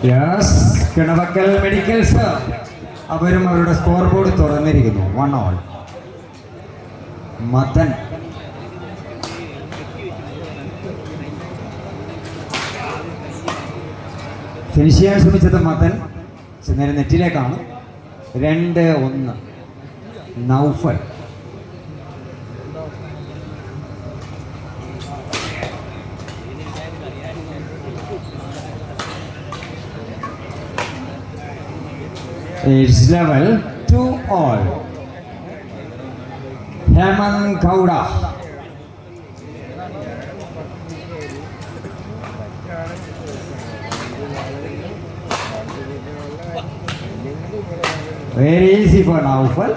Yes, Kinavakkal medicals അവരും അവരുടെ score board തുറന്നിരിക്കുന്നു. 1-all. മദൻ ഫിനിഷ് ചെയ്യാൻ ശ്രമിച്ചത് മദൻ നേരെ നെറ്റിലേക്കാണ്. 2-1. Naufal It's level 2-all. Hemant Gowda. Very easy for Naufal.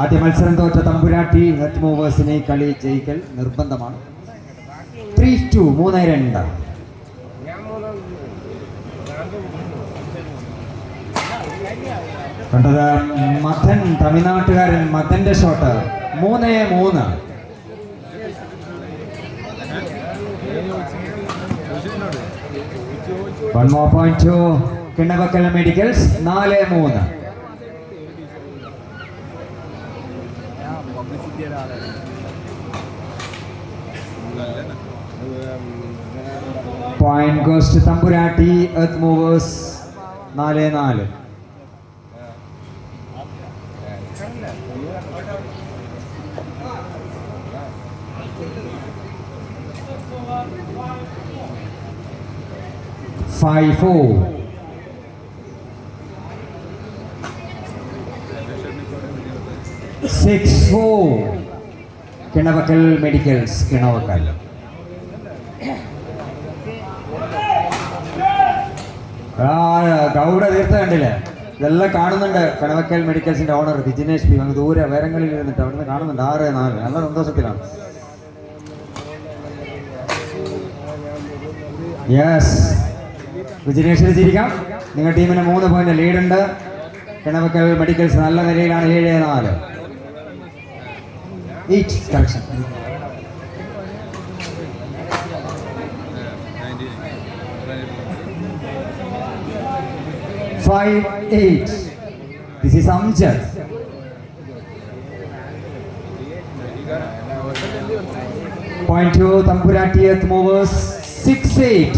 ആദ്യ മത്സരം തോറ്റ തമ്പുരാട്ടി എർത്ത് മൂവേഴ്സിനെ കളി ജയിക്കൽ നിർബന്ധമാണ്. 3-2. 3-2. കണ്ടത് മദൻ, തമിഴ്നാട്ടുകാരൻ മദന്റെ shot. 3-3. One more point to Kinavakkal medicals. 4-3. Point goes to Tamburati Earth Movers. 4-4. Five, 4. Six, 4. Kinavakkal medicals. Kinavakkal Gowda തീർത്ത കണ്ടില്ലേ? ഇതെല്ലാം കാണുന്നുണ്ട്. കിണവക്കൽ മെഡിക്കൽസിന്റെ ഓണർ ദിജിനേഷ് പി അങ്ങ് ദൂരെ വേരങ്ങളിൽ ഇരുന്നിട്ട് അവിടുന്ന് കാണുന്നുണ്ട്. 6-4. നല്ല സന്തോഷത്തിലാണ്. യെസ്, വിജിനേഷിന് ചിരിക്കാം. നിങ്ങളുടെ ടീമിന് 3 പോയിന്റ് ലീഡുണ്ട്. കിണവക്കൽ മെഡിക്കൽസ് നല്ല നിലയിലാണ്. 7-4. 8 correction. 5-8. This is Amjad. Point to Tamburati Earth Movers. 6-8.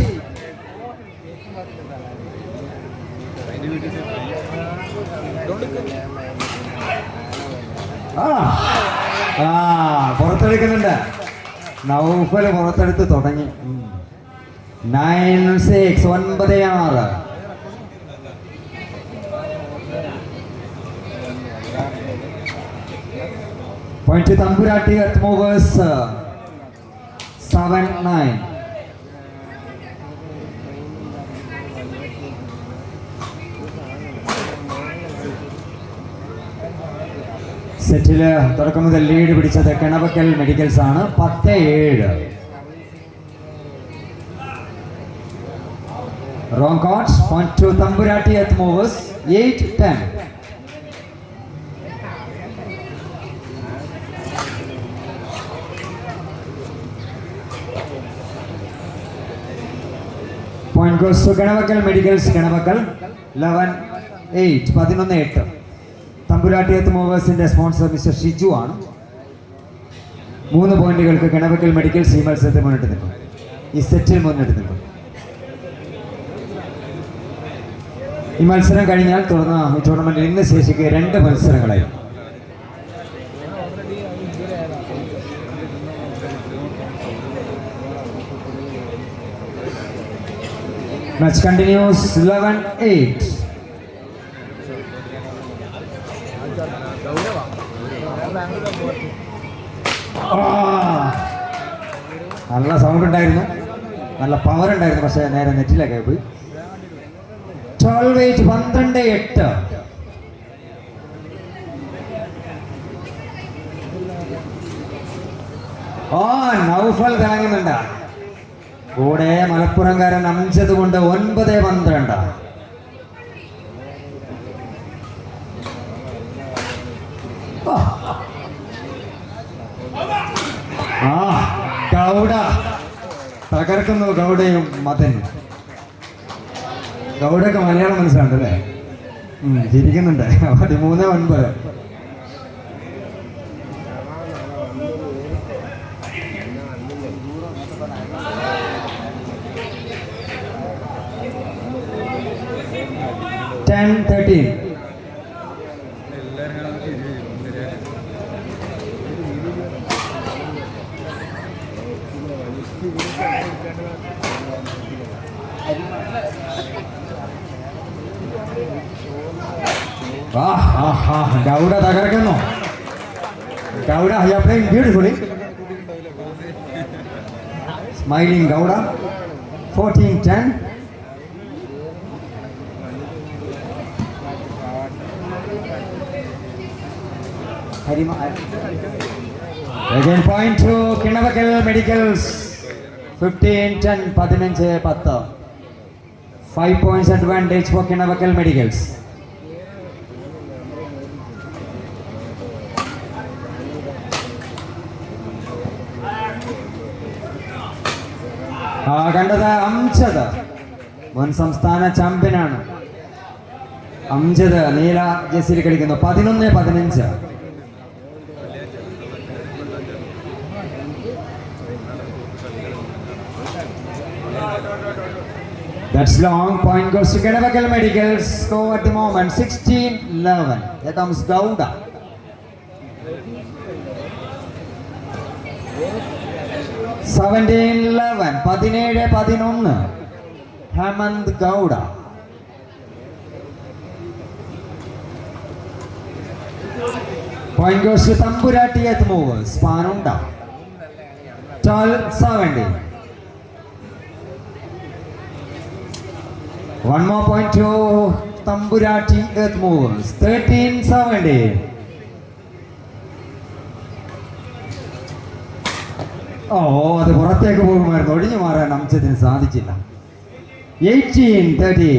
പുറത്തെടുക്കുന്നുണ്ട്. Naufal പുറത്തെടുത്ത് തുടങ്ങി. 9-6. 9-6. Point to Tamburati Earth Movers. 7-9. സെറ്റില് തുടക്കം മുതൽ ലീഡ് പിടിച്ചത് കിണവക്കൽ മെഡിക്കൽസ് ആണ്. 10-7. Wrong court. Point to Tamburati Earth Movers. 8-10. Point goes to Kinavakkal medicals. Kinavakkal 11-8. 11-8. Thampuratti earth മൂവേഴ്സിന്റെ sponsor mister Shiju ആണ്. 3 പോയിന്റുകൾക്ക് Kinavakkal medicals ഈ മത്സരത്തിൽ മുന്നിട്ട് നിൽക്കും. ഈ സെറ്റിൽ മുന്നിട്ട് നിൽക്കും. ഈ മത്സരം കഴിഞ്ഞാൽ തുടർന്ന് ഈ ടൂർണമെന്റിൽ ഇന്ന് ശേഷിക്കുക 2 മത്സരങ്ങളായി. Match continues. 11-8. നല്ല സൗണ്ട് ഉണ്ടായിരുന്നു, നല്ല പവർ ഉണ്ടായിരുന്നു. പക്ഷേ നേരെ നെറ്റിലൊക്കെ പോയി. 12-8. 12-8. നൗഫൽ തിളങ്ങുന്നുണ്ട്. കൂടെ മലപ്പുറംകാരൻ അംജദ് കൊണ്ട് 9-12. ഗൗഡ തകർക്കുന്നു. ഗൗഡയും മദൻ ഗൗഡൊക്കെ മലയാളം മനസ്സിലാണ്ടല്ലേ? ചിരിക്കുന്നുണ്ട്. 13-9. Ten, 13. ഗൗഡ തകർക്കുന്നു. Gowda you are playing beautifully. Smiling Gowda. 14-10. Again point to Kinnavakkal Medicals. 15-10. 15-10. 5 points advantage for Kinnavakkal Medicals. കണ്ടത് അംജദ്, മുൻ സംസ്ഥാന ചാമ്പ്യനാണ്. അംജദ് നീല ജേഴ്സിയിൽ കളിക്കുന്നു. 11-15. That's long. Point goes to Kinnavakkal Medicals. Score at the moment 16-11. Here comes Gowda. Seventeen 11. 17-11. Hemant Gowda. Point goes to Tamburathi Earth Movers. Spanunda. 12-17. One more point to Tamburathi Earth Movers. 13-17. അത് പുറത്തേക്ക് പോകുമായിരുന്നു. ഒഴിഞ്ഞു മാറാൻ അംശത്തിന് സാധിച്ചില്ല. 18-30.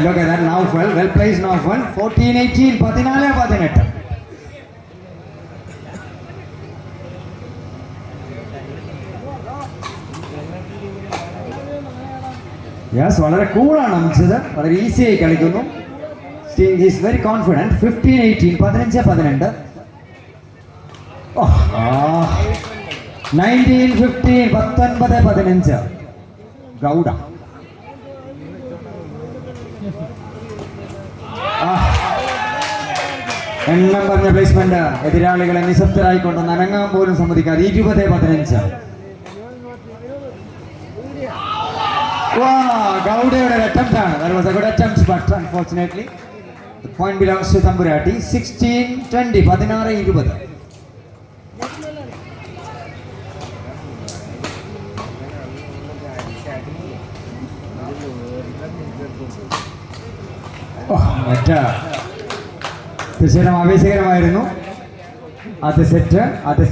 Look at that. Naufal, well placed Naufal. 14-18. 14-18. Yes, വളരെ കൂളാണ് അംശത്. വളരെ ഈസിയായി കളിക്കുന്നു. Is very confident. 15-18. 15-12. 19-15. 19-15. ഗൗഡ. എണ്ണം പറഞ്ഞ പ്ലേസ്മെന്റ്. എതിരാളികളെ നിശബ്ദരായിക്കൊണ്ട് അനങ്ങാൻ പോലും സമ്മതിക്കാതെ. 20-15. ഗൗഡയുടെ അറ്റംപ്റ്റ് ആണ്. That was a good attempt, but unfortunately the point belongs to Tamburathi. 16-20. 16-20. തീർച്ചയായും ആവേശകരമായിരുന്നു ആദ്യ സെറ്റ്.